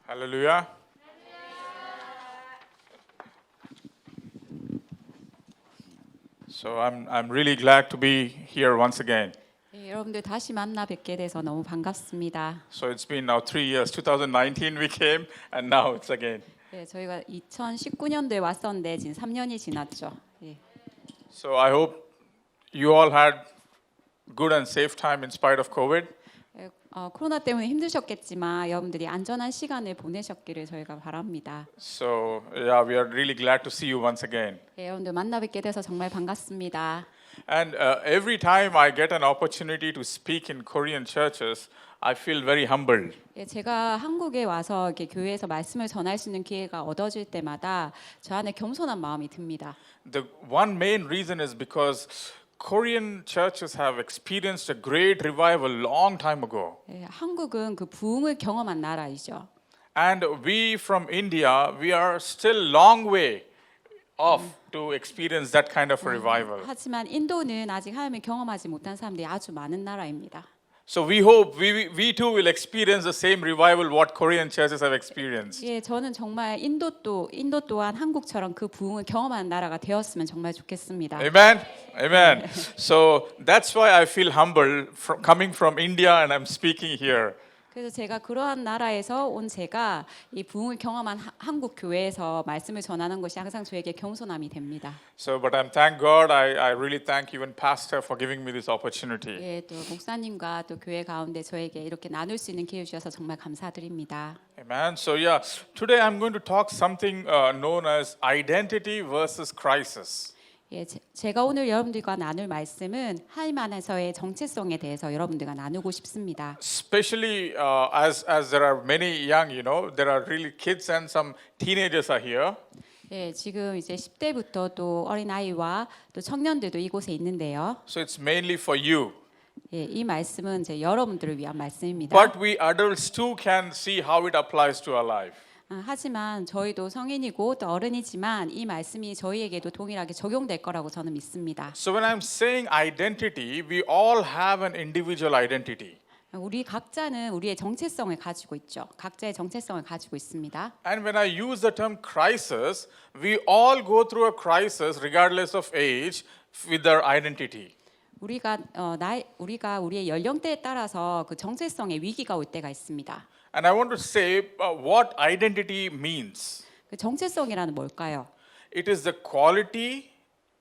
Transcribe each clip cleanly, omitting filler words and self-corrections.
Hallelujah. So I'm really glad to be here once again. 네, 여러분들 다시 만나 뵙게 돼서 너무 반갑습니다. So it's been now 3 years. 2019 we came and now it's again. 네, 저희가 2019년도에 왔었는데 지금 3년이 지났죠. 예. So I hope you all had good and safe time in spite of COVID. 예, 코로나 때문에 힘드셨겠지만 여러분들이 안전한 시간을 보내셨기를 저희가 바랍니다. So yeah, we are really glad to see you once again. 예, 여러분들 만나 뵙게 돼서 정말 반갑습니다. And every time I get an opportunity to speak in Korean churches, I feel very humbled. 예, 제가 한국에 와서 이렇게 교회에서 말씀을 전할 수 있는 기회가 얻어질 때마다 저 안에 겸손한 마음이 듭니다. The one main reason is because Korean churches have experienced a great revival long time ago. 예, 한국은 그 부흥을 경험한 나라이죠. And we from India, we are still long way off to experience that kind of a revival. 하지만 인도는 아직 하나님을 경험하지 못한 사람들이 아주 많은 나라입니다. So we hope we too will experience the same revival what Korean churches have experienced. 예, 저는 정말 인도 또한 한국처럼 그 부흥을 경험하는 나라가 되었으면 정말 좋겠습니다. Amen. Amen. So that's why I feel humble coming from India and I'm speaking here. 그래서 제가 그러한 나라에서 온 제가 이 부흥을 경험한 한국 교회에서 말씀을 전하는 것이 항상 저에게 겸손함이 됩니다. So, but thank God. I really thank even Pastor for giving me this opportunity. 예, 또 목사님과 또 교회 가운데 저에게 이렇게 나눌 수 있는 기회 주셔서 정말 감사드립니다. Amen. So yeah, today I'm going to talk something known as identity versus crisis. 예, 제가 오늘 여러분들과 나눌 말씀은 하나님 안에서의 정체성에 대해서 여러분들과 나누고 싶습니다. Especially as there are many young, there are really kids and some teenagers are here. 예, 지금 이제 10대부터 또 어린 아이와 또 청년들도 이곳에 있는데요. So it's mainly for you. 예, 이 말씀은 이제 여러분들을 위한 말씀입니다. But we adults too can see how it applies to our life. 하지만 저희도 성인이고 또 어른이지만 이 말씀이 저희에게도 동일하게 적용될 거라고 저는 믿습니다. So when I'm saying identity, we all have an individual identity. 우리 각자는 우리의 정체성을 가지고 있죠. 각자의 정체성을 가지고 있습니다. And when I use the term crisis, we all go through a crisis regardless of age with our identity. 우리가 우리의 연령대에 따라서 그 정체성의 위기가 올 때가 있습니다. And I want to say what identity means. 그 정체성이라는 뭘까요? It is the quality,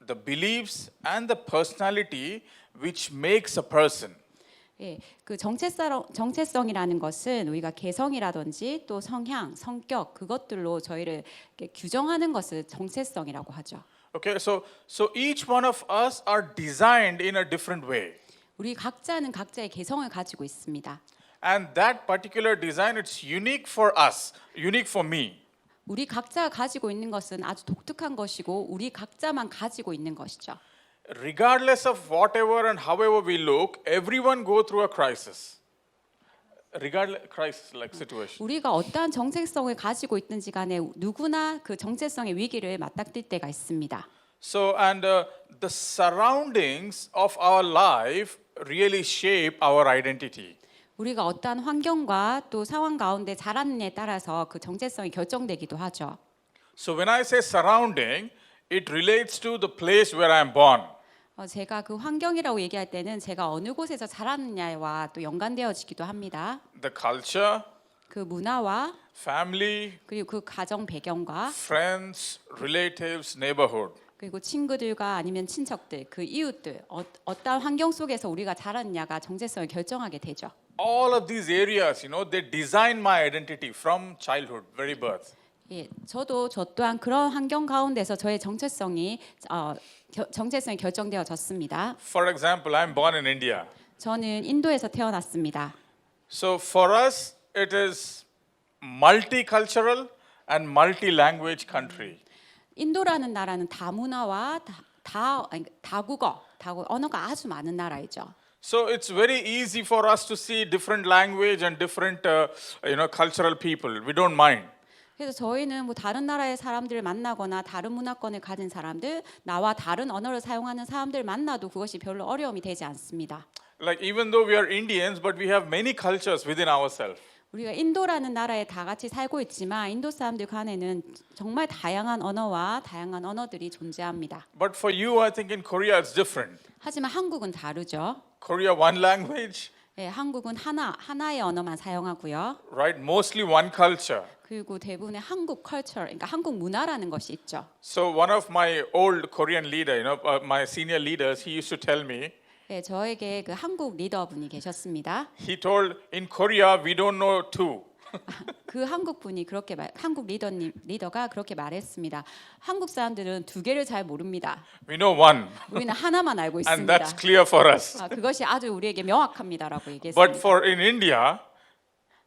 the beliefs, and the personality which makes a person. 예, 그 정체성이라는 것은 우리가 개성이라든지 또 성향, 성격 그것들로 저희를 이렇게 규정하는 것을 정체성이라고 하죠. Okay, so each one of us are designed in a different way. 우리 각자는 각자의 개성을 가지고 있습니다. And that particular design, it's unique for us, unique for me. 우리 각자가 가지고 있는 것은 아주 독특한 것이고 우리 각자만 가지고 있는 것이죠. Regardless of whatever and however we look, everyone go through a crisis. Regardless, crisis like situation. 우리가 어떠한 정체성을 가지고 있든지 간에 누구나 그 정체성의 위기를 맞닥뜨릴 때가 있습니다. So and the surroundings of our life really shape our identity. 우리가 어떠한 환경과 또 상황 가운데 자라느냐에 따라서 그 정체성이 결정되기도 하죠. So when I say surrounding, it relates to the place where I am born. 제가 그 환경이라고 얘기할 때는 제가 어느 곳에서 자랐느냐와 또 연관되어지기도 합니다. The culture, 그 문화와 family, 그리고 그 가정 배경과 friends, relatives, neighborhood. 그리고 친구들과 아니면 친척들, 그 이웃들 어떠한 환경 속에서 우리가 자랐느냐가 정체성을 결정하게 되죠. All of these areas, they design my identity from childhood, very birth. 예, 저 또한 그런 환경 가운데서 저의 정체성이 결정되어졌습니다. For example, I'm born in India. 저는 인도에서 태어났습니다. So for us, it is multicultural and multi-language country. 인도라는 나라는 다문화와 다국어 언어가 아주 많은 나라이죠. So it's very easy for us to see different language and different, cultural people. We don't mind. 그래서 저희는 뭐 다른 나라의 사람들을 만나거나 다른 문화권을 가진 사람들, 나와 다른 언어를 사용하는 사람들 만나도 그것이 별로 어려움이 되지 않습니다. Like even though we are Indians, but we have many cultures within ourselves. 우리가 인도라는 나라에 다 같이 살고 있지만 인도 사람들 간에는 정말 다양한 언어와 다양한 언어들이 존재합니다. But for you, I think in Korea it's different. 하지만 한국은 다르죠. Korea, one language, 예, 한국은 하나의 언어만 사용하고요. right? Mostly one culture. 그리고 대부분의 한국 컬처, 그러니까 한국 문화라는 것이 있죠. So one of my old Korean leader, my senior leaders, he used to tell me, 예, 저에게 그 한국 리더분이 계셨습니다. he told, in Korea we don't know two. 그 한국 분이 한국 리더가 그렇게 말했습니다. 한국 사람들은 두 개를 잘 모릅니다. We know one. 우리는 하나만 알고 And 있습니다. that's clear for us. 그것이 아주 우리에게 명확합니다라고 But 얘기했습니다. for in India,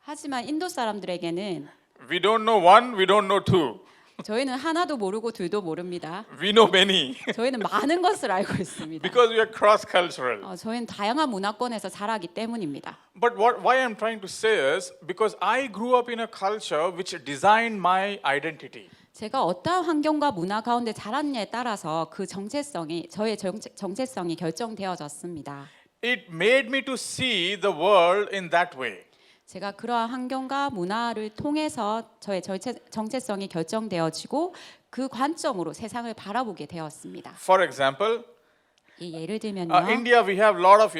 하지만 인도 사람들에게는 we don't know one, we don't know two. 저희는 하나도 모르고 둘도 모릅니다. We know many 저희는 많은 것을 알고 있습니다. because we are cross-cultural. 저희는 다양한 문화권에서 자라기 때문입니다. But why I'm trying to say is because I grew up in a culture which designed my identity. 제가 어떠한 환경과 문화 가운데 자랐냐에 따라서 그 저의 정체성이 결정되어졌습니다. It made me to see the world in that way. 제가 그러한 환경과 문화를 통해서 저의 정체성이 결정되어지고 그 관점으로 세상을 바라보게 되었습니다. For example, 예를 들면요. India we have a lot of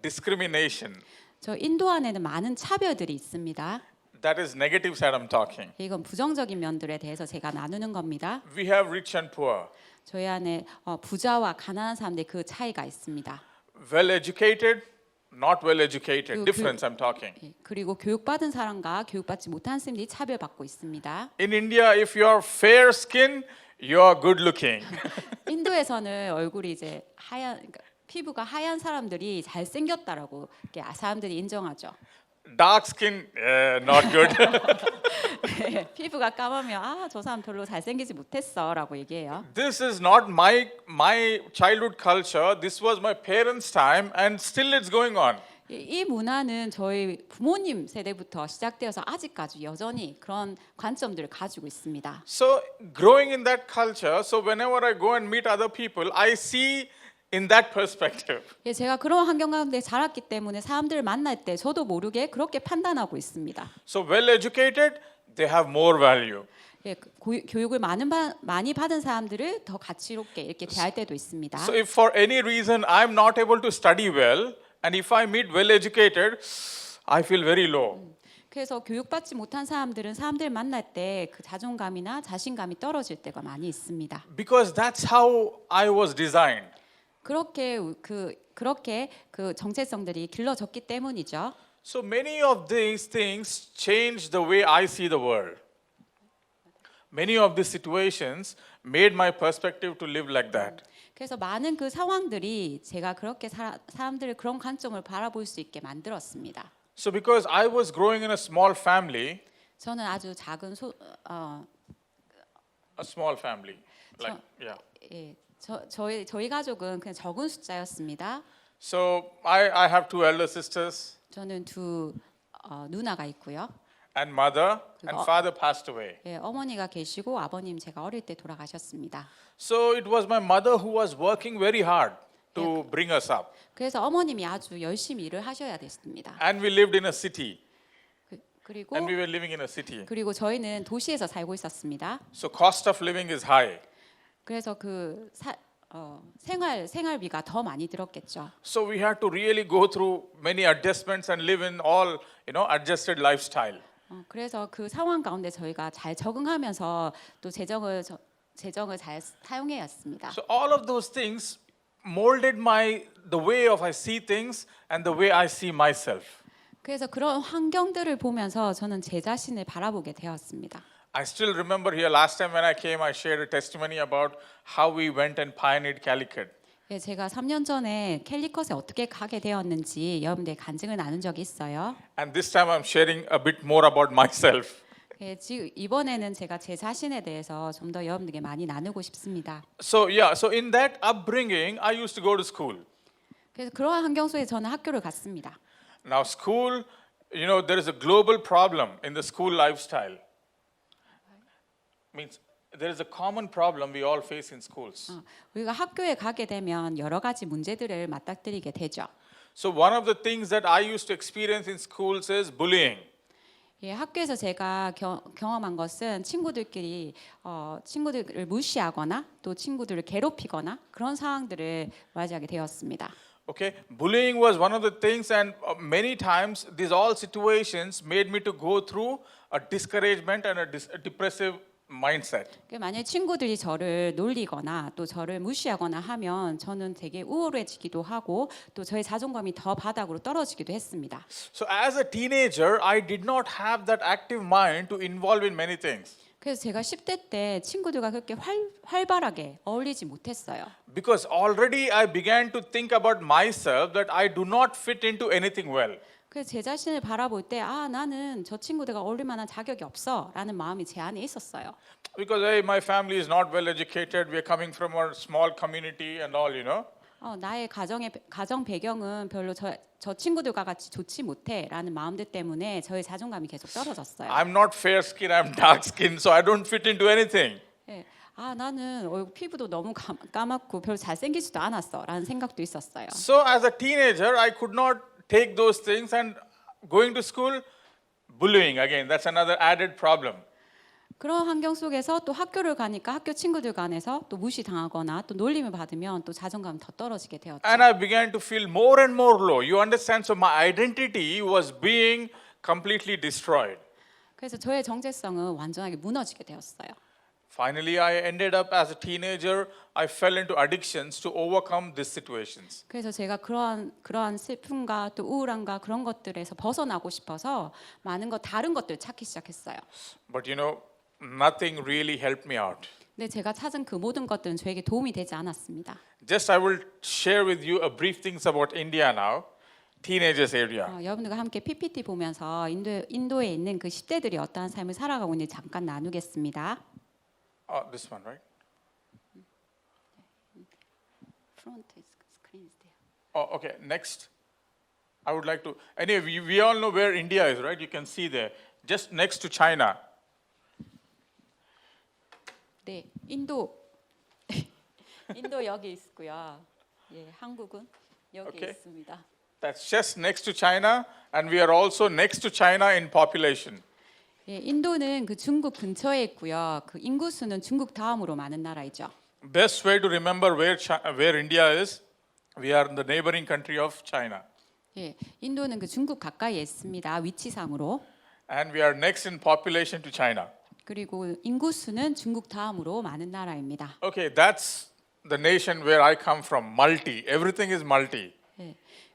discrimination. 저 인도 안에는 많은 차별들이 있습니다. That is negative side I'm talking. 이건 부정적인 면들에 대해서 제가 나누는 겁니다. We have rich and poor, 저희 안에 부자와 가난한 사람들의 그 차이가 있습니다. well educated, not well educated. 그 Difference I'm talking. 그리고 교육받은 사람과 교육받지 못한 사람들이 차별받고 있습니다. In India, if you are fair skin, you are good looking. 인도에서는 얼굴이 이제 그러니까 피부가 하얀 사람들이 잘 생겼다라고 사람들이 인정하죠. Dark skin, not good. 피부가 까마면 저 사람 별로 잘 생기지 못했어라고 얘기해요. This is not my childhood culture. This was my parents' time, and still it's going on. 이 문화는 저희 부모님 세대부터 시작되어서 아직까지 여전히 그런 관점들을 가지고 있습니다. So growing in that culture, so whenever I go and meet other people, I see in that perspective. 예, 제가 그런 환경 가운데 자랐기 때문에 사람들을 만날 때 저도 모르게 그렇게 판단하고 있습니다. So well educated, they have more value. 예, 교육을 많이 받은 사람들을 더 가치롭게 이렇게 대할 때도 있습니다. So if for any reason I'm not able to study well, and if I meet well educated, I feel very low. 그래서 교육받지 못한 사람들은 사람들 만날 때 그 자존감이나 자신감이 떨어질 때가 많이 있습니다. Because that's how I was designed. 그렇게 그 정체성들이 길러졌기 때문이죠. So many of these things change the way I see the world. Many of these situations made my perspective to live like that. 그래서 많은 그 상황들이 제가 그렇게 사람들을 그런 관점을 바라볼 수 있게 만들었습니다. So because I was growing in a small family, 저는 아주 작은 a small family, like 예, 저희 가족은 그냥 적은 숫자였습니다. So I have two elder sisters 저는 두 누나가 있고요. and mother and father passed away. 예, 어머니가 계시고 아버님 제가 어릴 때 돌아가셨습니다. So it was my mother who was working very hard to bring us up. 그래서 어머님이 아주 열심히 일을 하셔야 됐습니다. And we lived in a city. 그리고 And we were living in a city. 저희는 도시에서 살고 있었습니다. So cost of living is high. 그래서 생활비가 더 많이 들었겠죠. So we had to really go through many adjustments and live in all, adjusted lifestyle. 그래서 그 상황 가운데 저희가 잘 적응하면서 또 재정을 잘 사용해야 했습니다. So all of those things molded the way of I see things and the way I see myself. 그래서 그런 환경들을 보면서 저는 제 자신을 바라보게 되었습니다. I still remember here last time when I came, I shared a testimony about how we went and pioneered Calicut. 예, 제가 3년 전에 캘리컷에 어떻게 가게 되었는지 여러분들 간증을 나눈 적이 있어요. And this time I'm sharing a bit more about myself. 예, 지금 이번에는 제가 제 자신에 대해서 좀 더 여러분들께 많이 나누고 싶습니다. So in that upbringing, I used to go to school. 그래서 그러한 환경 속에 저는 학교를 갔습니다. Now school, there is a global problem in the school lifestyle. Means there is a common problem we all face in schools. 우리가 학교에 가게 되면 여러 가지 문제들을 맞닥뜨리게 되죠. So one of the things that I used to experience in schools is bullying. 예, 학교에서 제가 경험한 것은 친구들끼리 친구들을 무시하거나 또 친구들을 괴롭히거나 그런 상황들을 맞이하게 되었습니다. Okay, bullying was one of the things, and many times these all situations made me to go through a discouragement and a depressive mindset. 만약 친구들이 저를 놀리거나 또 저를 무시하거나 하면 저는 되게 우울해지기도 하고 또 저의 자존감이 더 바닥으로 떨어지기도 했습니다. So as a teenager, I did not have that active mind to involve in many things. 그래서 제가 10대 때 친구들과 그렇게 활발하게 어울리지 못했어요. Because already I began to think about myself that I do not fit into anything well. 그래서 제 자신을 바라볼 때 나는 저 친구들과 어울릴 만한 자격이 없어라는 마음이 제 안에 있었어요. Because hey, my family is not well educated. We are coming from a small community and all, you know. 나의 가정 배경은 별로 저 친구들과 같이 좋지 못해라는 마음들 때문에 저의 자존감이 계속 떨어졌어요. I'm not fair skin. I'm dark skin, so I don't fit into anything. 예, 나는 피부도 너무 까맣고 별로 잘생기지도 않았어라는 생각도 있었어요. So as a teenager, I could not take those things, and going to school, bullying again. That's another added problem. 그런 환경 속에서 또 학교를 가니까 학교 친구들 간에서 또 무시당하거나 또 놀림을 받으면 또 자존감이 더 떨어지게 되었죠. And I began to feel more and more low. You understand? So my identity was being completely destroyed. 그래서 저의 정체성은 완전하게 무너지게 되었어요. Finally, I ended up as a teenager. I fell into addictions to overcome these situations. 그래서 제가 그러한 슬픔과 또 우울함과 그런 것들에서 벗어나고 싶어서 다른 것들 찾기 시작했어요. But you know, nothing really helped me out. 근데 제가 찾은 그 모든 것들은 저에게 도움이 되지 않았습니다. Just I will share with you a brief things about India now, teenagers area. 여러분들과 함께 PPT 보면서 인도에 있는 그 10대들이 어떠한 삶을 살아가고 있는지 잠깐 나누겠습니다. This one, right? Front screen is there. Okay. Next, I would like to. Anyway, we all know where India is, right? You can see there, just next to China. 네, 인도 여기 있고요. 예, 한국은 여기 Okay. 있습니다. That's just next to China, and we are also next to China in population. 예, 인도는 그 중국 근처에 있고요. 그 인구 수는 중국 다음으로 많은 나라이죠. Best way to remember where India is, we are in the neighboring country of China, 예, 인도는 그 중국 가까이에 있습니다. 위치상으로. and we are next in population to China. 그리고 인구 수는 중국 다음으로 많은 나라입니다. Okay, that's the nation where I come from. Multi, everything is multi.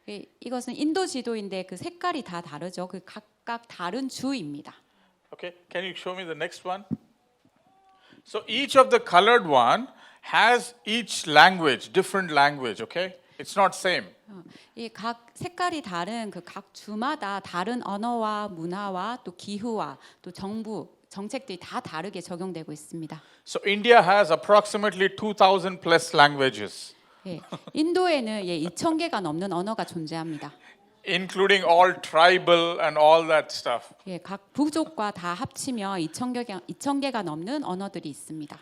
예, 이것은 인도 지도인데 그 색깔이 다 다르죠. 그 각각 다른 주입니다. Okay, can you show me the next one? So each of the colored one has each language, different language, okay? It's not same. 이 각 색깔이 다른 그 각 주마다 다른 언어와 문화와 또 기후와 또 정책들이 다 다르게 적용되고 있습니다. So India has approximately 2,000 plus languages, 예, 인도에는 2,000개가 넘는 언어가 존재합니다. including all tribal and all that stuff. 예, 각 부족과 다 합치면 2,000개가 넘는 언어들이 있습니다.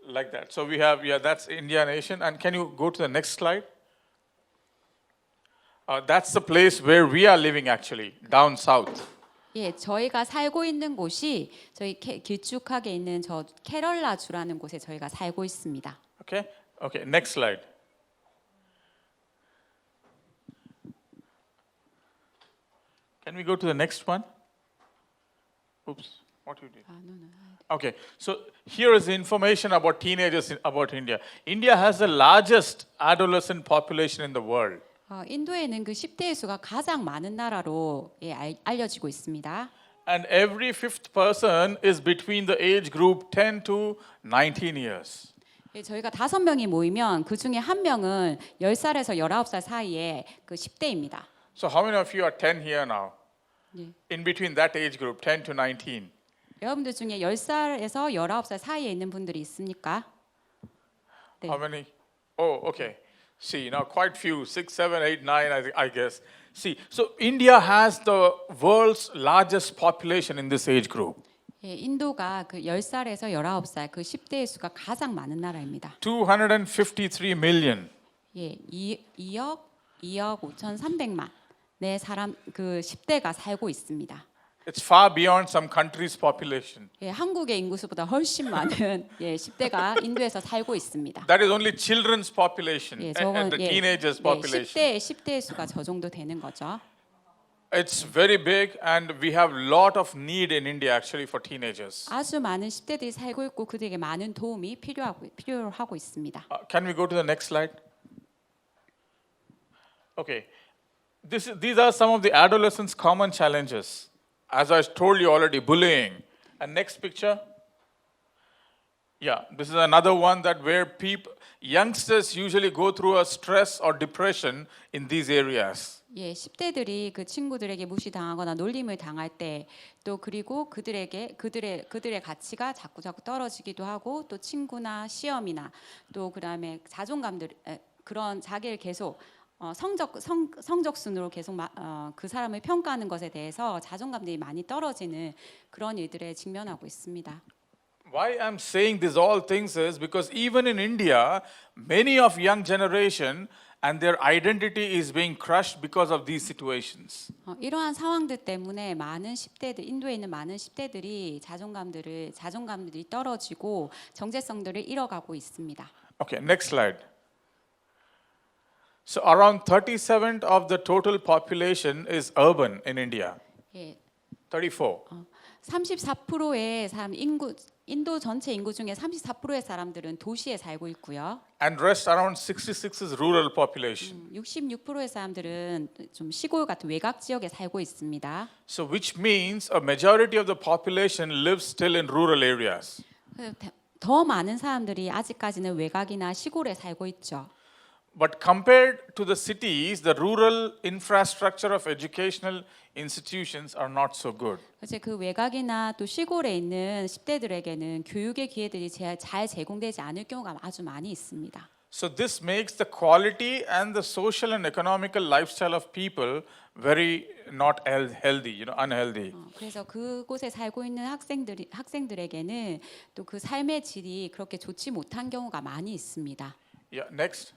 Like that. So we have, that's India nation. And can you go to the next slide? That's the place where we are living actually, down south. 예, 저희가 살고 있는 곳이 저희 길쭉하게 있는 저 케럴라 주라는 곳에 저희가 살고 있습니다. Okay? Okay, next slide. Can we go to the next one? Oops, what you did? Okay, so here is the information about teenagers about India. India has the largest adolescent population in the world. 인도에는 그 10대의 수가 가장 많은 나라로 알려지고 있습니다. And every fifth person is between the age group 10 to 19 years. 예, 저희가 5명이 모이면 그 중에 한 명은 10살에서 19살 사이에 그 10대입니다. So how many of you are 10 here now? 네. In between that age group, 10 to 19. 여러분들 중에 10살에서 19살 사이에 있는 분들이 있습니까? 네. How many? Oh, okay. See, now quite few, 6, 7, 8, 9, I guess. See, so India has the world's largest population in this age group. 예, 인도가 그 10살에서 19살 그 10대의 수가 가장 많은 나라입니다. 253 million. 예, 2억 5,300만 네 사람 그 10대가 살고 있습니다. It's far beyond some country's population. 예, 한국의 인구수보다 훨씬 많은 예, 10대가 인도에서 살고 있습니다. That is only children's population 예, and 저건 the 예, teenagers population. 10대의 수가 저 정도 되는 거죠. It's very big and we have lot of need in India actually for teenagers. 아주 많은 10대들이 살고 있고 그들에게 많은 도움이 필요하고 있습니다. Can we go to the next slide? Okay. These are some of the adolescents' common challenges. As I told you already, bullying. And next picture. Yeah, this is another one that where youngsters usually go through a stress or depression in these areas. 예, 10대들이 그 친구들에게 무시당하거나 놀림을 당할 때 또 그리고 그들의 가치가 자꾸 떨어지기도 하고 또 친구나 시험이나 또 그다음에 그런 자기를 계속 성적 순으로 계속 그 사람을 평가하는 것에 대해서 자존감들이 많이 떨어지는 그런 일들에 직면하고 있습니다. Why I'm saying these all things is because even in India, many of young generation and their identity is being crushed because of these situations. 이러한 상황들 때문에 인도에 있는 많은 10대들이 자존감들이 떨어지고 정체성들을 잃어가고 있습니다. Okay, next slide. So around 37% of the total population is urban in India. 예, 34. 34%의 인도 전체 인구 중에 34%의 사람들은 도시에 살고 있고요. And rest around 66 is rural population. 66%의 사람들은 좀 시골 같은 외곽 지역에 살고 있습니다. So which means a majority of the population lives still in rural areas. 더 많은 사람들이 아직까지는 외곽이나 시골에 살고 있죠. But compared to the cities, the rural infrastructure of educational institutions are not so good. 이제 그 외곽이나 또 시골에 있는 10대들에게는 교육의 기회들이 잘 제공되지 않을 경우가 아주 많이 있습니다. So this makes the quality and the social and economical lifestyle of people very not healthy, unhealthy. 그래서 그곳에 살고 있는 학생들에게는 또 그 삶의 질이 그렇게 좋지 못한 경우가 많이 있습니다. Yeah, next.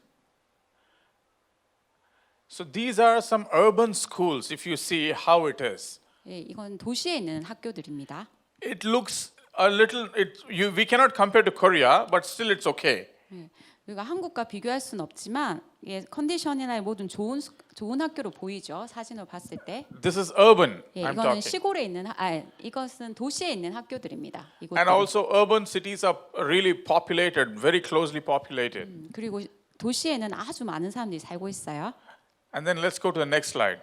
So these are some urban schools if you see how it is. 예, 이건 도시에 있는 학교들입니다. It looks a little we cannot compare to Korea, but still it's okay. 예, 우리가 한국과 비교할 수는 없지만 예, 컨디션이나 모든 좋은 학교로 보이죠. 사진을 봤을 때. This is urban. 예, I'm 이거는 talking. 시골에 있는 이것은 도시에 있는 학교들입니다. And also urban cities are really populated, very closely populated. 그리고 도시에는 아주 많은 사람들이 살고 있어요. And then let's go to the next slide.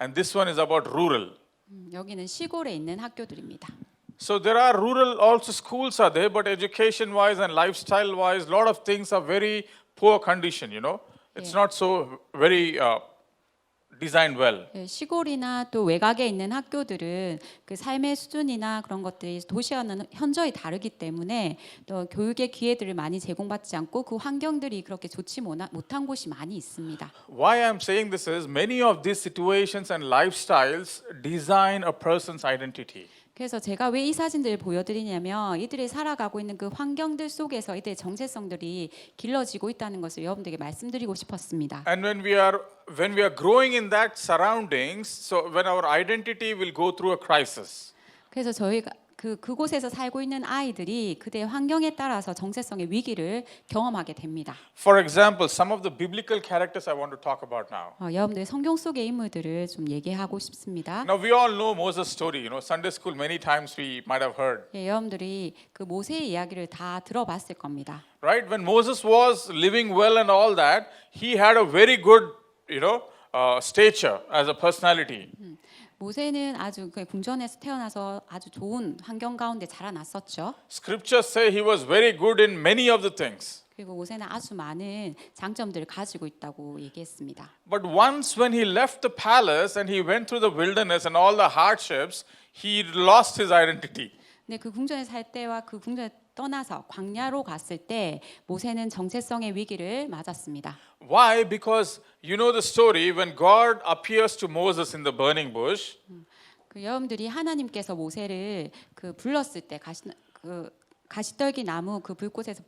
And this one is about rural. 여기는 시골에 있는 학교들입니다. So there are rural also schools are there, but education wise and lifestyle wise, a lot of things are very poor condition, It's not so very designed well. 예, 시골이나 또 외곽에 있는 학교들은 그 삶의 수준이나 그런 것들이 도시와는 현저히 다르기 때문에 또 교육의 기회들을 많이 제공받지 않고 그 환경들이 그렇게 좋지 못한 곳이 많이 있습니다. Why I'm saying this is many of these situations and lifestyles design a person's identity. 그래서 제가 왜 이 사진들을 보여드리냐면 이들이 살아가고 있는 그 환경들 속에서 이들의 정체성들이 길러지고 있다는 것을 여러분들에게 말씀드리고 싶었습니다. And when we are growing in that surroundings, so when our identity will go through a crisis. 그래서 저희가 그곳에서 살고 있는 아이들이 그들의 환경에 따라서 정체성의 위기를 경험하게 됩니다. For example, some of the biblical characters I want to talk about now. 여러분들 성경 속의 인물들을 좀 얘기하고 싶습니다. Now we all know Moses' story. Sunday school many times we might have heard. 예, 여러분들이 그 모세의 이야기를 다 들어봤을 겁니다. Right? When Moses was living well and all that, he had a very good, stature as a personality. 모세는 아주 궁전에서 태어나서 아주 좋은 환경 가운데 자라났었죠. Scriptures say he was very good in many of the things. 그리고 모세는 아주 많은 장점들을 가지고 있다고 얘기했습니다. But once when he left the palace and he went through the wilderness and all the hardships, he lost his identity. 근데 그 궁전에 살 때와 그 궁전에 떠나서 광야로 갔을 때 모세는 정체성의 위기를 맞았습니다. Why? Because you know the story when God appears to Moses in the burning bush. 그 여러분들이 하나님께서 모세를 불렀을 때 가시떨기 나무 그 불꽃에서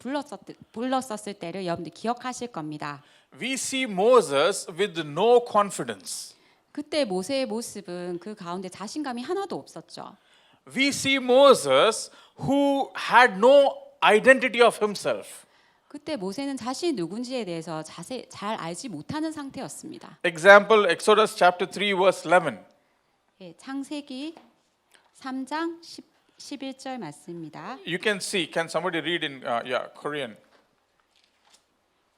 불렀었을 때를 여러분들 기억하실 겁니다. We see Moses with no confidence. 그때 모세의 모습은 그 가운데 자신감이 하나도 없었죠. We see Moses who had no identity of himself. 그때 모세는 자신이 누군지에 대해서 잘 알지 못하는 상태였습니다. Example, Exodus chapter 3 verse 11. 예, 창세기 3장 11절 말씀입니다. You can see, can somebody read in Korean?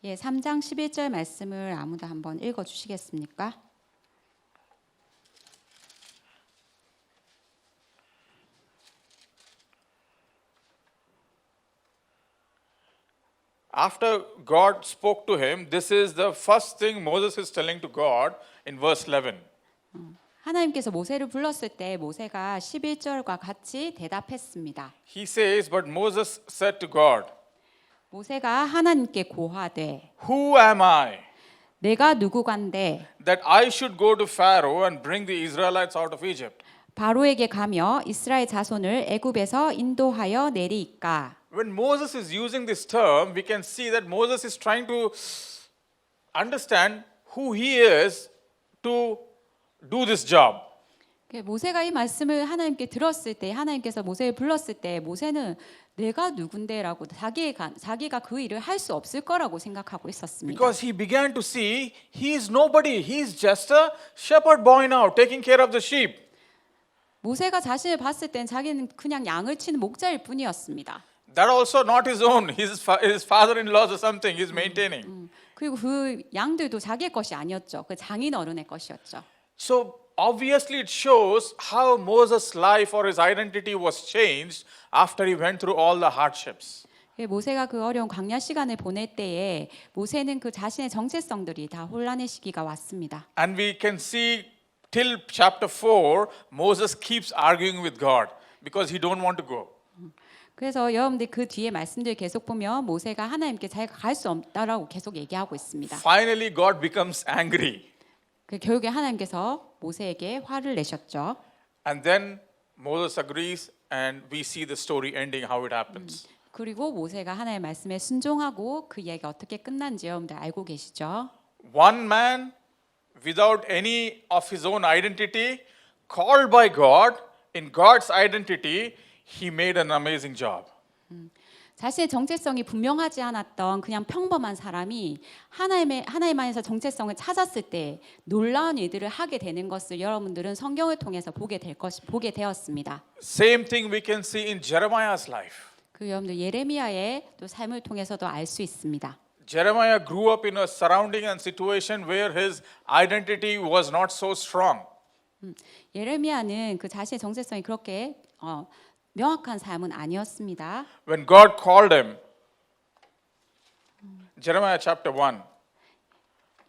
예, 3장 11절 말씀을 아무도 한번 읽어 주시겠습니까? After God spoke to him, this is the first thing Moses is telling to God in verse 11. 하나님께서 모세를 불렀을 때 모세가 11절과 같이 대답했습니다. He says, but Moses said to God, 모세가 하나님께 고하되 who am I 내가 누구간데 that I should go to Pharaoh and bring the Israelites out of Egypt? 바로에게 가며 이스라엘 자손을 애굽에서 인도하여 내리이까. When Moses is using this term, we can see that Moses is trying to understand who he is to do this job. 모세가 이 말씀을 하나님께 들었을 때 하나님께서 모세를 불렀을 때 모세는 내가 누군데라고 자기가 그 일을 할 수 없을 거라고 생각하고 있었습니다. Because he began to see he is nobody. He is just a shepherd boy now, taking care of the sheep. 모세가 자신을 봤을 땐 자기는 그냥 양을 치는 목자일 뿐이었습니다. That also not his own. His father-in-law or something he's maintaining. 그리고 그 양들도 자기의 것이 아니었죠. 그 장인 어른의 것이었죠. So obviously it shows how Moses' life or his identity was changed after he went through all the hardships. 모세가 그 어려운 광야 시간을 보낼 때에 모세는 그 자신의 정체성들이 다 혼란의 시기가 왔습니다. And we can see till chapter 4, Moses keeps arguing with God because he don't want to go. 그래서 여러분들 그 뒤에 말씀들 계속 보면 모세가 하나님께 자기가 갈 수 없다라고 계속 얘기하고 있습니다. Finally, God becomes angry. 결국에 하나님께서 모세에게 화를 내셨죠. And then Moses agrees and we see the story ending how it happens. 그리고 모세가 하나님의 말씀에 순종하고 그 이야기가 어떻게 끝난지 여러분들 알고 계시죠? One man without any of his own identity, called by God in God's identity, he made an amazing job. 자신의 정체성이 분명하지 않았던 그냥 평범한 사람이 하나님 안에서 정체성을 찾았을 때 놀라운 일들을 하게 되는 것을 여러분들은 성경을 통해서 보게 되었습니다. Same thing we can see in Jeremiah's life. 그 여러분들 예레미야의 또 삶을 통해서도 알 수 있습니다. Jeremiah grew up in a surrounding and situation where his identity was not so strong. 예레미야는 그 자신의 정체성이 그렇게 명확한 삶은 아니었습니다. When God called him, Jeremiah chapter 1,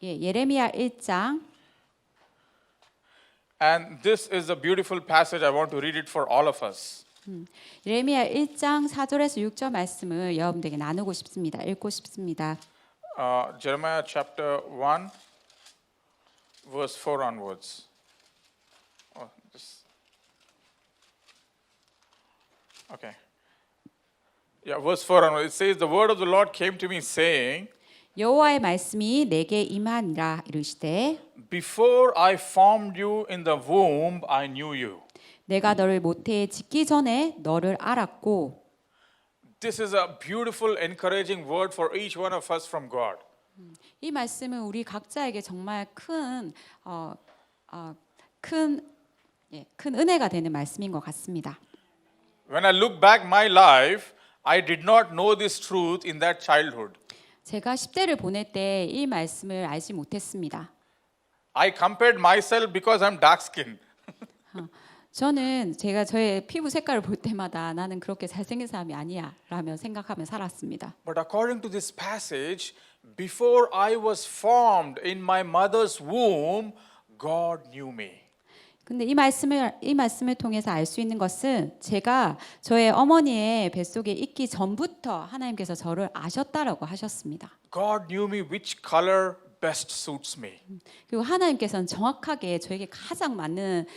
예레미야 1장 and this is a beautiful passage. I want to read it for all of us. 예레미야 1장 4절에서 6절 말씀을 여러분들에게 나누고 싶습니다. 읽고 싶습니다. Jeremiah chapter 1, verse 4 onwards. Okay. Yeah, verse 4 onwards. It says, the word of the Lord came to me saying, 여호와의 말씀이 내게 임하니라 이르시되 before I formed you in the womb, I knew you. 내가 너를 모태에 짓기 전에 너를 알았고. This is a beautiful, encouraging word for each one of us from God. 이 말씀은 우리 각자에게 정말 큰 은혜가 되는 말씀인 것 같습니다. When I look back my life, I did not know this truth in that childhood. 제가 10대를 보낼 때 이 말씀을 알지 못했습니다. I compared myself because I'm dark skinned. 저는 제가 저의 피부 색깔을 볼 때마다 나는 그렇게 잘생긴 사람이 아니야 라며 생각하며 살았습니다. But according to this passage, before I was formed in my mother's womb, God knew me. 근데 이 말씀을 통해서 알 수 있는 것은 제가 저의 어머니의 뱃속에 있기 전부터 하나님께서 저를 아셨다라고 하셨습니다. God knew me which color best suits me. 그리고 하나님께서는 정확하게 저에게 가장 맞는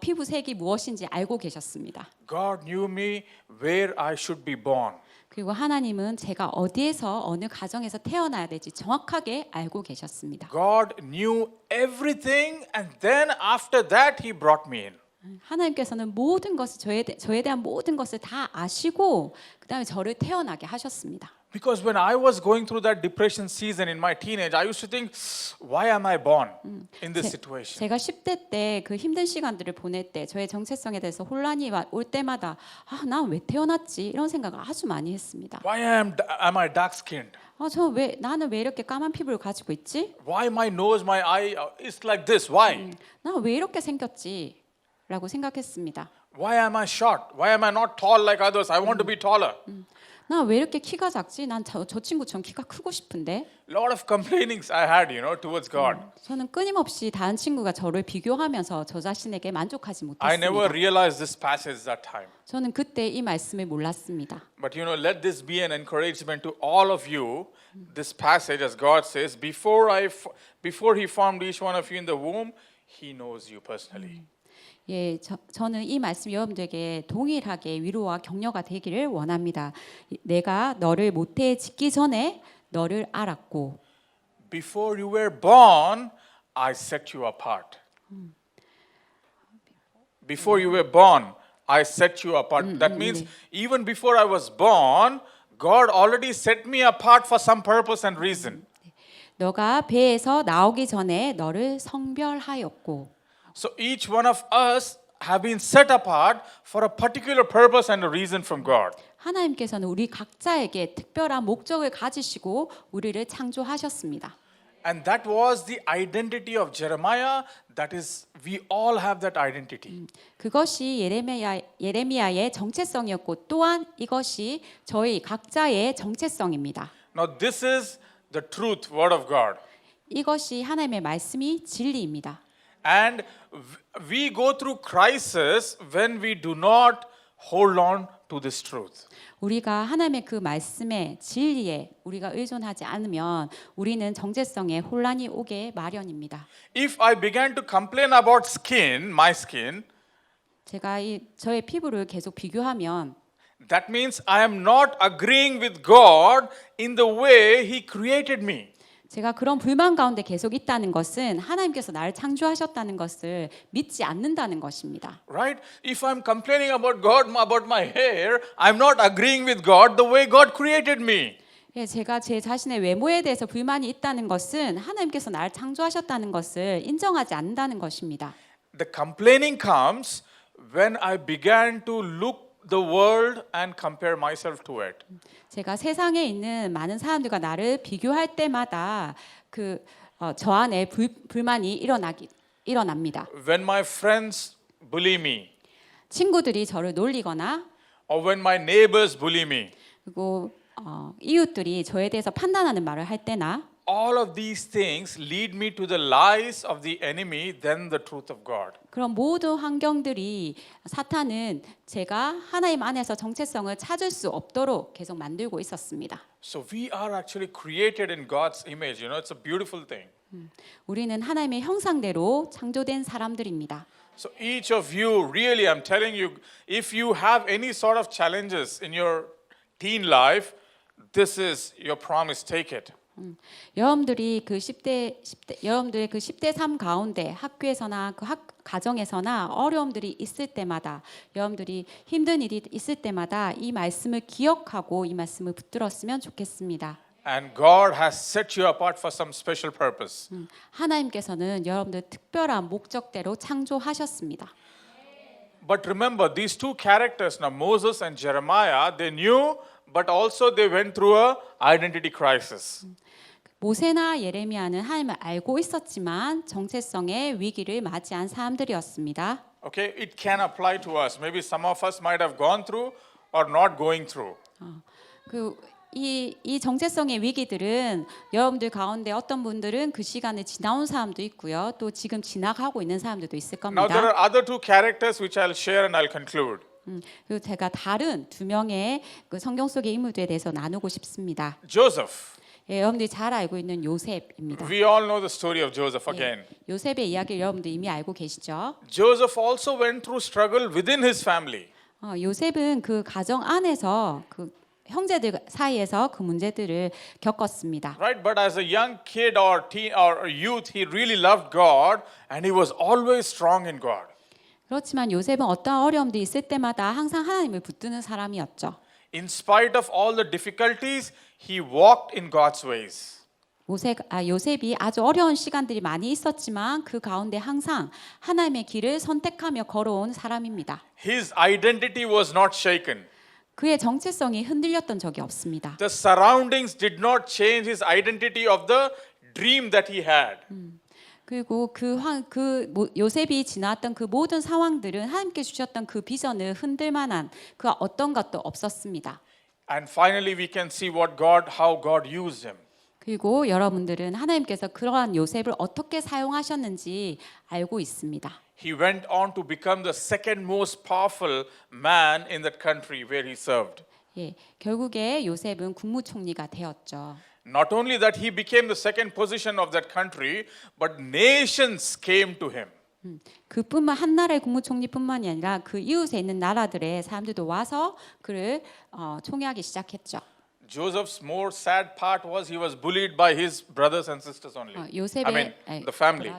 피부색이 무엇인지 알고 계셨습니다. God knew me where I should be born. 그리고 하나님은 제가 어디에서 어느 가정에서 태어나야 될지 정확하게 알고 계셨습니다. God knew everything and then after that he brought me in. 하나님께서는 모든 것을 저에 대한 모든 것을 다 아시고 그다음에 저를 태어나게 하셨습니다. Because when I was going through that depression season in my teenage, I used to think, why am I born in this situation? 제가 10대 때 그 힘든 시간들을 보낼 때 저의 정체성에 대해서 혼란이 올 때마다 난 왜 태어났지? 이런 생각을 아주 많이 했습니다. Why am I dark skinned? 나는 왜 이렇게 까만 피부를 가지고 있지? Why my nose, my eye is like this? Why? 나 왜 이렇게 생겼지? 라고 생각했습니다. Why am I short? Why am I not tall like others? I want to be taller. 나 왜 이렇게 키가 작지? 난 저 친구처럼 키가 크고 싶은데. Lot of complainings I had, towards God. 저는 끊임없이 다른 친구가 저를 비교하면서 저 자신에게 만족하지 I never 못했습니다. realized this passage that time. 저는 그때 이 말씀을 몰랐습니다. But let this be an encouragement to all of you. This passage, as God says, before He formed each one of you in the womb, He knows you personally. 예, 저는 이 말씀 여러분들에게 동일하게 위로와 격려가 되기를 원합니다. 내가 너를 모태에 짓기 전에 너를 알았고 Before you were born, I set you apart. Before you were born, I set you apart. That means even before I was born, God already set me apart for some purpose and reason. 너가 배에서 나오기 전에 너를 성별하였고 So each one of us have been set apart for a particular purpose and a reason from God. 하나님께서는 우리 각자에게 특별한 목적을 가지시고 우리를 창조하셨습니다. And that was the identity of Jeremiah. That is, we all have that identity. 그것이 예레미야의 정체성이었고 또한 이것이 저희 각자의 정체성입니다. Now this is the truth, word of God. 이것이 하나님의 말씀이 진리입니다. And we go through crisis when we do not hold on to this truth. 우리가 하나님의 그 말씀의 진리에 우리가 의존하지 않으면 우리는 정체성에 혼란이 오게 마련입니다. If I began to complain about skin, my skin, 제가 저의 피부를 계속 비교하면 that means I am not agreeing with God in the way He created me. 제가 그런 불만 가운데 계속 있다는 것은 하나님께서 나를 창조하셨다는 것을 믿지 않는다는 것입니다. Right? If I'm complaining about God, about my hair, I'm not agreeing with God the way God created me. 예, 제가 제 자신의 외모에 대해서 불만이 있다는 것은 하나님께서 나를 창조하셨다는 것을 인정하지 않는다는 것입니다. The complaining comes when I began to look the world and compare myself to it. 제가 세상에 있는 많은 사람들과 나를 비교할 때마다 저 안에 불만이 일어납니다. When my friends bully me, 친구들이 저를 놀리거나 or when my neighbors bully me, 그리고 이웃들이 저에 대해서 판단하는 말을 할 때나 all of these things lead me to the lies of the enemy than the truth of God. 그런 모든 환경들이 사탄은 제가 하나님 안에서 정체성을 찾을 수 없도록 계속 만들고 있었습니다. So we are actually created in God's image. It's a beautiful thing. 우리는 하나님의 형상대로 창조된 사람들입니다. So each of you, really, I'm telling you, if you have any sort of challenges in your teen life, this is your promise. Take it. 여러분들이 여러분들의 그 10대 3 가운데 학교에서나 그 가정에서나 어려움들이 있을 때마다 여러분들이 힘든 일이 있을 때마다 이 말씀을 기억하고 이 말씀을 붙들었으면 좋겠습니다. And God has set you apart for some special purpose. 하나님께서는 여러분들 특별한 목적대로 창조하셨습니다. But remember, these two characters, now Moses and Jeremiah, they knew, but also they went through a identity crisis. 모세나 예레미야는 하나님을 알고 있었지만 정체성의 위기를 맞이한 사람들이었습니다. Okay, it can apply to us. Maybe some of us might have gone through or not going through. 이 정체성의 위기들은 여러분들 가운데 어떤 분들은 그 시간을 지나온 사람도 있고요. 또 지금 지나가고 있는 사람들도 있을 Now there 겁니다. are other two characters which I'll share and I'll conclude. 그리고 제가 다른 두 명의 그 성경 속의 인물들에 대해서 나누고 싶습니다. Joseph. 예, 여러분들이 잘 알고 있는 요셉입니다. We all know the story of Joseph 예, again. 요셉의 이야기를 여러분들 이미 알고 계시죠? Joseph also went through struggle within his family. 요셉은 그 가정 안에서 그 형제들 사이에서 그 문제들을 겪었습니다. Right, but as a young kid or teen or youth, he really loved God and he was always strong in God. 그렇지만 요셉은 어떠한 어려움들이 있을 때마다 항상 하나님을 붙드는 사람이었죠. In spite of all the difficulties, he walked in God's ways. 요셉이 아주 어려운 시간들이 많이 있었지만 그 가운데 항상 하나님의 길을 선택하며 걸어온 사람입니다. His identity was not shaken. 그의 정체성이 흔들렸던 적이 없습니다. The surroundings did not change his identity of the dream that he had. 그리고 요셉이 지나왔던 그 모든 상황들은 하나님께 주셨던 그 비전을 흔들 만한 그 어떤 것도 없었습니다. And finally we can see how God used him. 그리고 여러분들은 하나님께서 그러한 요셉을 어떻게 사용하셨는지 알고 있습니다. He went on to become the second most powerful man in that country where he served. 예, 결국에 요셉은 국무총리가 되었죠. Not only that he became the second position of that country, but nations came to him. 그뿐만 한 나라의 국무총리뿐만이 아니라 그 이웃에 있는 나라들의 사람들도 와서 그를 총애하기 시작했죠. Joseph's more sad part was he was bullied by his brothers and sisters only. The family.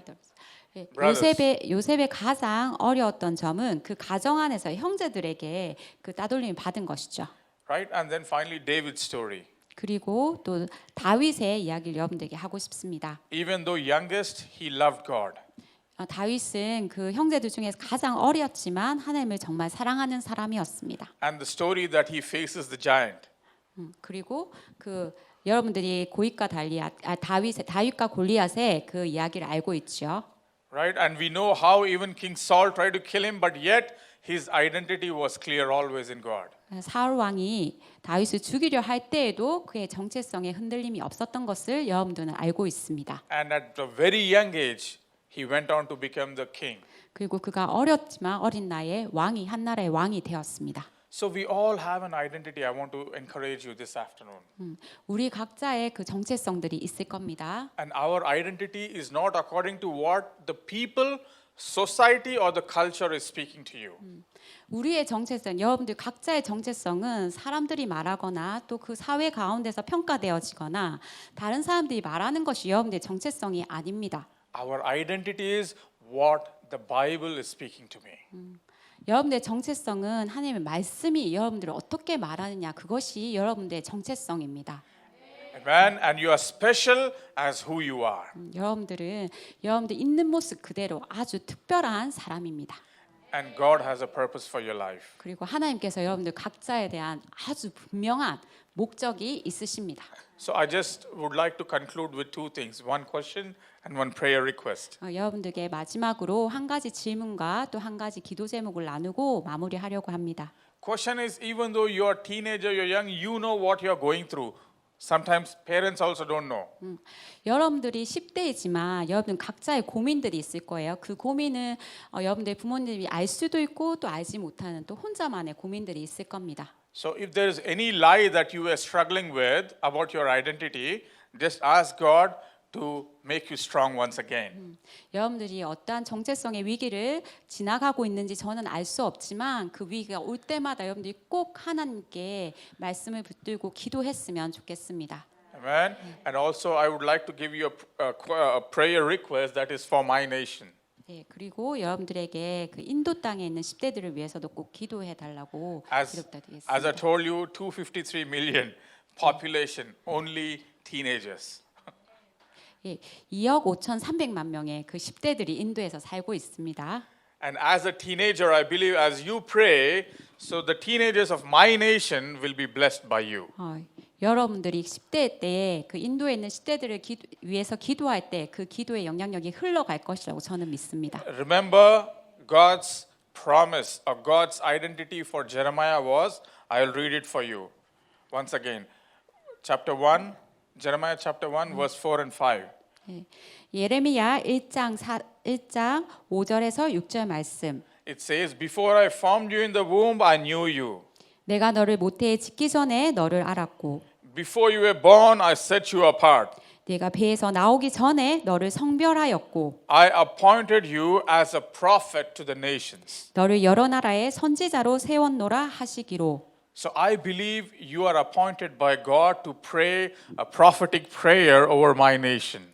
예, brothers. 요셉의 가장 어려웠던 점은 그 가정 안에서 형제들에게 그 따돌림을 받은 것이죠. Right? And then finally David's story. 그리고 또 다윗의 이야기를 여러분들에게 하고 싶습니다. Even though youngest, he loved God. 다윗은 그 형제들 중에서 가장 어렸지만 하나님을 정말 사랑하는 사람이었습니다. And the story that he faces the giant. 그리고 그 여러분들이 고윗과 다윗과 골리앗의 그 이야기를 알고 있죠. Right? And we know how even King Saul tried to kill him, but yet his identity was clear always in God. 사울 왕이 다윗을 죽이려 할 때에도 그의 정체성에 흔들림이 없었던 것을 여러분들은 알고 있습니다. And at a very young age, he went on to become the king. 그리고 그가 어렸지만 어린 나이에 한 나라의 왕이 되었습니다. So we all have an identity. I want to encourage you this afternoon. 우리 각자의 그 정체성들이 있을 겁니다. And our identity is not according to what the people, society, or the culture is speaking to you. 우리의 정체성, 여러분들 각자의 정체성은 사람들이 말하거나 또 그 사회 가운데서 평가되어지거나 다른 사람들이 말하는 것이 여러분들의 정체성이 아닙니다. Our identity is what the Bible is speaking to me. 여러분들의 정체성은 하나님의 말씀이 여러분들을 어떻게 말하느냐 그것이 여러분들의 정체성입니다. Amen. And you are special as who you are. 여러분들 있는 모습 그대로 아주 특별한 사람입니다. And God has a purpose for your life. 그리고 하나님께서 여러분들 각자에 대한 아주 분명한 목적이 있으십니다. So I just would like to conclude with two things, one question and one prayer request. 여러분들께 마지막으로 한 가지 질문과 또 한 가지 기도 제목을 나누고 마무리하려고 합니다. Question is, even though you are teenager, you're young, you know what you are going through. Sometimes parents also don't know. 여러분들이 10대이지만 여러분 각자의 고민들이 있을 거예요. 그 고민은 여러분들 부모님이 알 수도 있고 또 알지 못하는 또 혼자만의 고민들이 있을 겁니다. So if there is any lie that you are struggling with about your identity, just ask God to make you strong once again. 여러분들이 어떠한 정체성의 위기를 지나가고 있는지 저는 알 수 없지만 그 위기가 올 때마다 여러분들이 꼭 하나님께 말씀을 붙들고 기도했으면 좋겠습니다. Amen. And also I would like to give you a prayer request that is for my nation. 네, 그리고 여러분들에게 그 인도 땅에 있는 10대들을 위해서도 꼭 기도해 달라고 As 부탁드리겠습니다. I told you, 253 million population, only teenagers. 예, 2억 5,300만 명의 그 10대들이 인도에서 살고 있습니다. And as a teenager, I believe as you pray, so the teenagers of my nation will be blessed by you. 여러분들이 10대 때 그 인도에 있는 10대들을 위해서 기도할 때 그 기도의 영향력이 흘러갈 것이라고 저는 믿습니다. Remember God's promise or God's identity for Jeremiah was, I'll read it for you. Once again, chapter 1, Jeremiah chapter 1 verse 4 and 5. 예, 예레미야 1장 5절에서 6절 말씀. It says, Before I formed you in the womb, I knew you. 내가 너를 모태에 짓기 전에 너를 알았고 Before you were born, I set you apart. 내가 배에서 나오기 전에 너를 성별하였고 I appointed you as a prophet to the nations. 너를 여러 나라의 선지자로 세웠노라 하시기로. So I believe you are appointed by God to pray a prophetic prayer over my nation.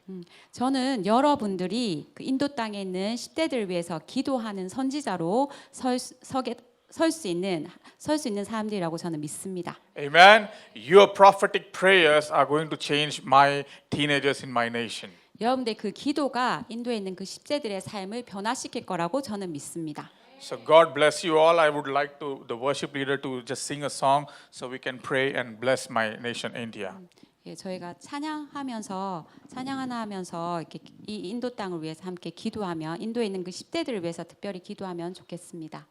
저는 여러분들이 그 인도 땅에 있는 10대들 위해서 기도하는 선지자로 설 수 있는 사람들이라고 저는 믿습니다. Amen. Your prophetic prayers are going to change my teenagers in my nation. 여러분들 그 기도가 인도에 있는 그 10대들의 삶을 변화시킬 거라고 저는 믿습니다. So God bless you all. I would like the worship leader to just sing a song so we can pray and bless my nation, India. 예, 저희가 찬양 하나 하면서 이렇게 이 인도 땅을 위해서 함께 기도하며 인도에 있는 그 10대들을 위해서 특별히 기도하면 좋겠습니다.